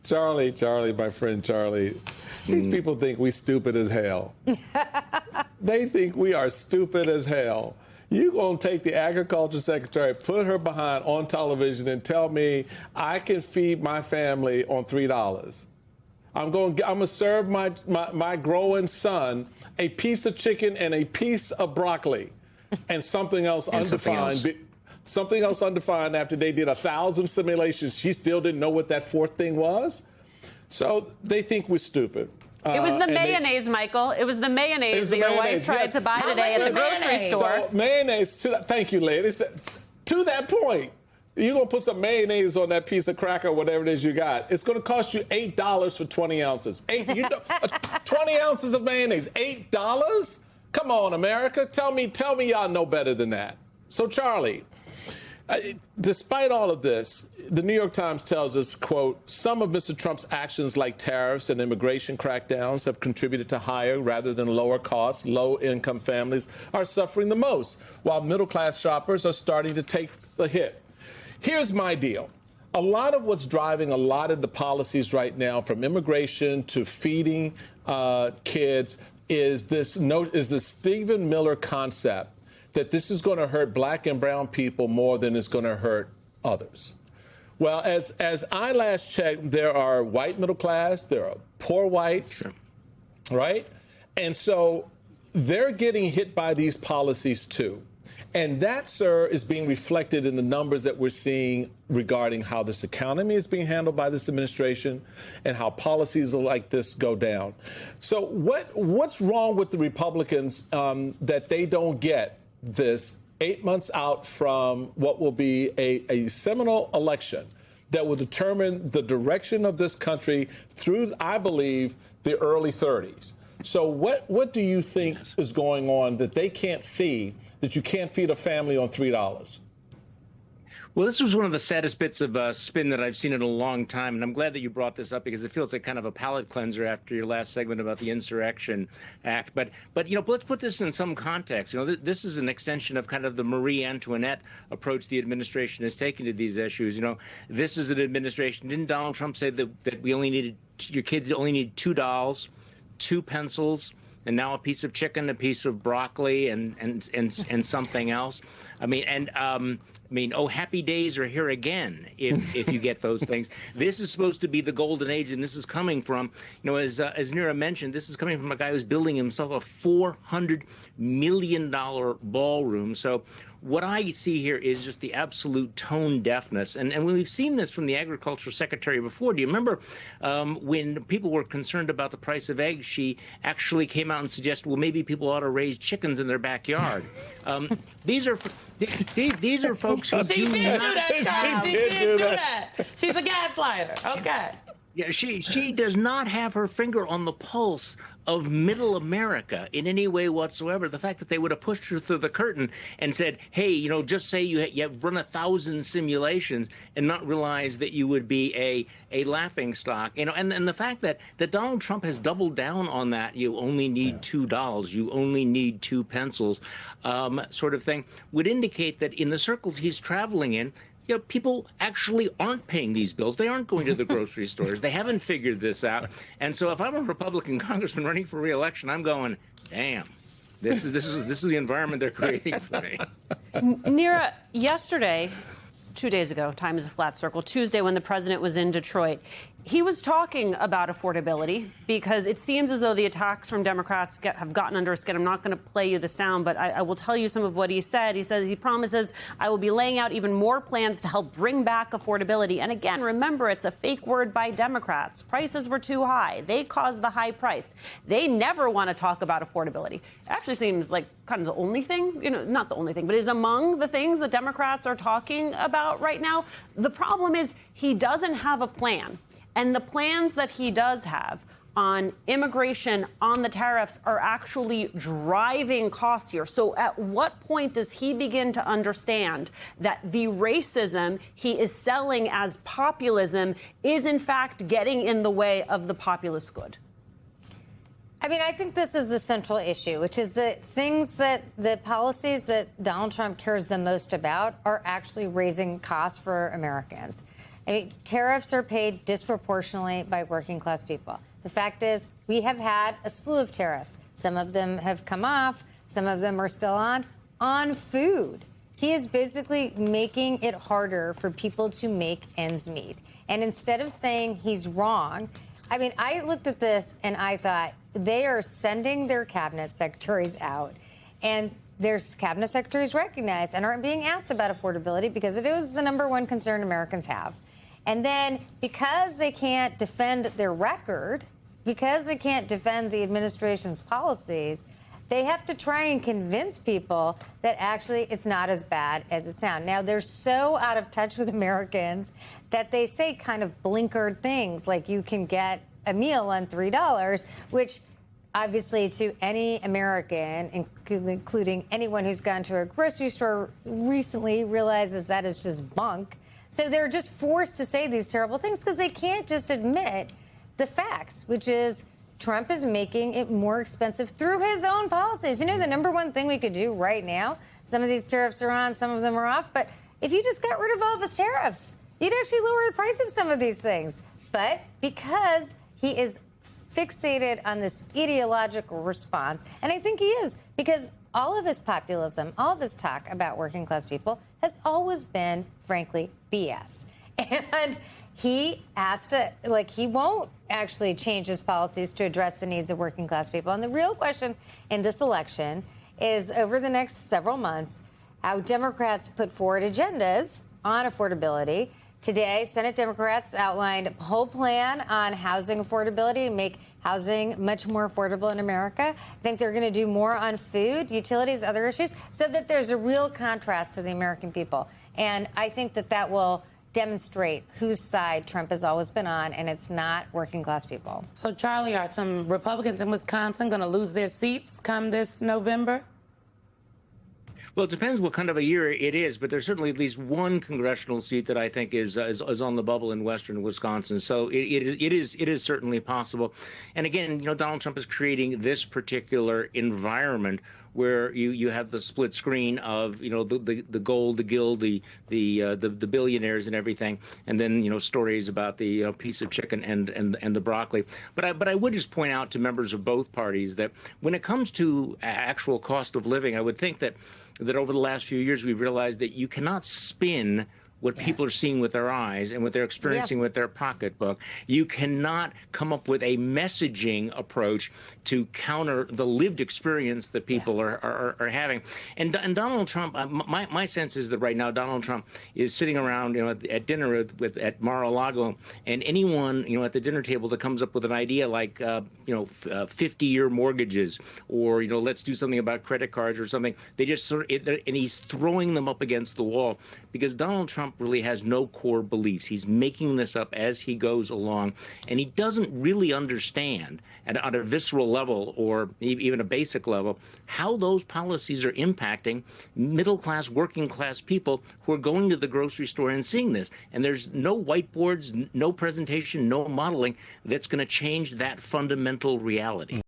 Charlie, my friend Charlie, these people think we stupid as hell. They think we are stupid as hell. You gonna take the agriculture secretary, put her behind on television and tell me I can feed my family on $3. I'm gonna serve my growing son a piece of chicken and a piece of broccoli and something else undefined. Something else undefined after they did 1,000 simulations. She still didn't know what that fourth thing was. So they think we're stupid. It was the mayonnaise, Michael. It was the mayonnaise that your wife tried to buy today at the grocery store. So mayonnaise, thank you, ladies. To that point, you're going to put some mayonnaise on that piece of cracker or whatever it is you got. It's going to cost you $8 for 20 ounces. 20 ounces of mayonnaise, $8? Come on, America. Tell me y'all know better than that. So, Charlie, despite all of this, the New York Times tells us, quote, some of Mr. Trump's actions like tariffs and immigration crackdowns have contributed to higher rather than lower costs. Low-income families are suffering the most, while middle-class shoppers are starting to take the hit. Here's my deal. A lot of what's driving a lot of the policies right now, from immigration to feeding kids, is this Stephen Miller concept that this is going to hurt black and brown people more than it's going to hurt others. Well, as I last checked, there are white middle class, there are poor whites, right? And so they're getting hit by these policies too. And that, sir, is being reflected in the numbers that we're seeing regarding how this economy is being handled by this administration and how policies like this go down. So what's wrong with the Republicans that they don't get this 8 months out from what will be a seminal election that will determine the direction of this country through, I believe, the early 30s. So what do you think is going on that they can't see, that you can't feed a family on $3? Well, this was one of the saddest bits of spin that I've seen in a long time, and I'm glad that you brought this up because it feels like kind of a palate cleanser after your last segment about the Insurrection Act. But let's put this in some context. This is an extension of kind of the Marie Antoinette approach the administration has taken to these issues. This is an administration. Didn't Donald Trump say that your kids only need $2, 2 pencils, and now a piece of chicken, a piece of broccoli, and something else? Oh, happy days are here again if you get those things. This is supposed to be the golden age, and this is coming from, as Neera mentioned, this is coming from a guy who's building himself a $400 million ballroom. So what I see here is just the absolute tone deafness. And we've seen this from the agriculture secretary before. Do you remember when people were concerned about the price of eggs, she actually came out and suggested, well, maybe people ought to raise chickens in their backyard. These are folks who She did do that. She's a gaslighter. Okay. Yeah, she does not have her finger on the pulse of middle America in any way whatsoever. The fact that they would have pushed her through the curtain and said, hey, just say you have run 1,000 simulations and not realize that you would be a laughing stock. And the fact that Donald Trump has doubled down on that, you only need $2, you only need 2 pencils, sort of thing, would indicate that in the circles he's traveling in, people actually aren't paying these bills. They aren't going to the grocery stores. They haven't figured this out. And so if I'm a Republican congressman running for re-election, I'm going, damn, this is the environment they're creating for me. Neera, yesterday, 2 days ago, time is a flat circle, Tuesday, when the president was in Detroit, he was talking about affordability because it seems as though the attacks from Democrats have gotten under his skin. I'm not going to play you the sound, but I will tell you some of what he said. He says he promises, I will be laying out even more plans to help bring back affordability. And again, remember, it's a fake word by Democrats. Prices were too high. They caused the high price. They never want to talk about affordability. It actually seems like kind of the only thing, not the only thing, but is among the things that Democrats are talking about right now. The problem is he doesn't have a plan. And the plans that he does have on immigration, on the tariffs, are actually driving costs here. So at what point does he begin to understand that the racism he is selling as populism is, in fact, getting in the way of the populist good? I think this is the central issue, which is the policies that Donald Trump cares the most about are actually raising costs for Americans. I mean, tariffs are paid disproportionately by working class people. The fact is, we have had a slew of tariffs. Some of them have come off. Some of them are still on food. He is basically making it harder for people to make ends meet. And instead of saying he's wrong, I mean, I looked at this and I thought they are sending their cabinet secretaries out, and their cabinet secretaries recognize and aren't being asked about affordability because it is the #1 concern Americans have. And then because they can't defend their record, because they can't defend the administration's policies, they have to try and convince people that actually it's not as bad as it sounds. Now, they're so out of touch with Americans that they say kind of blinkered things like you can get a meal on $3, which obviously to any American, including anyone who's gone to a grocery store recently, realizes that is just bunk. So they're just forced to say these terrible things because they can't just admit the facts, which is Trump is making it more expensive through his own policies. You know, the #1 thing we could do right now, some of these tariffs are on, some of them are off, but if you just got rid of all of his tariffs, you'd actually lower the price of some of these things. But because he is fixated on this ideological response, and I think he is, because all of his populism, all of his talk about working class people has always been, frankly, BS. And he has to, he won't actually change his policies to address the needs of working class people. And the real question in this election is over the next several months, how Democrats put forward agendas on affordability. Today, Senate Democrats outlined a whole plan on housing affordability to make housing much more affordable in America. I think they're going to do more on food, utilities, other issues, so that there's a real contrast to the American people. And I think that that will demonstrate whose side Trump has always been on, and it's not working class people. So, Charlie, are some Republicans in Wisconsin going to lose their seats come this November? Well, it depends what kind of a year it is, but there's certainly at least one congressional seat that I think is on the bubble in western Wisconsin. So it is certainly possible. And again, Donald Trump is creating this particular environment where you have the split screen of the gold, the gild, the billionaires and everything, and then stories about the piece of chicken and the broccoli. But I would just point out to members of both parties that when it comes to actual cost of living, I would think that over the last few years we've realized that you cannot spin what people are seeing with their eyes and what they're experiencing with their pocketbook. You cannot come up with a messaging approach to counter the lived experience that people are having. And Donald Trump, my sense is that right now Donald Trump is sitting around at dinner at Mar-a-Lago, and anyone at the dinner table that comes up with an idea like 50-year mortgages or let's do something about credit cards or something, they just and he's throwing them up against the wall because Donald Trump really has no core beliefs. He's making this up as he goes along, and he doesn't really understand at a visceral level or even a basic level how those policies are impacting middle-class, working-class people who are going to the grocery store and seeing this. And there's no whiteboards, no presentation, no modeling that's going to change that fundamental reality.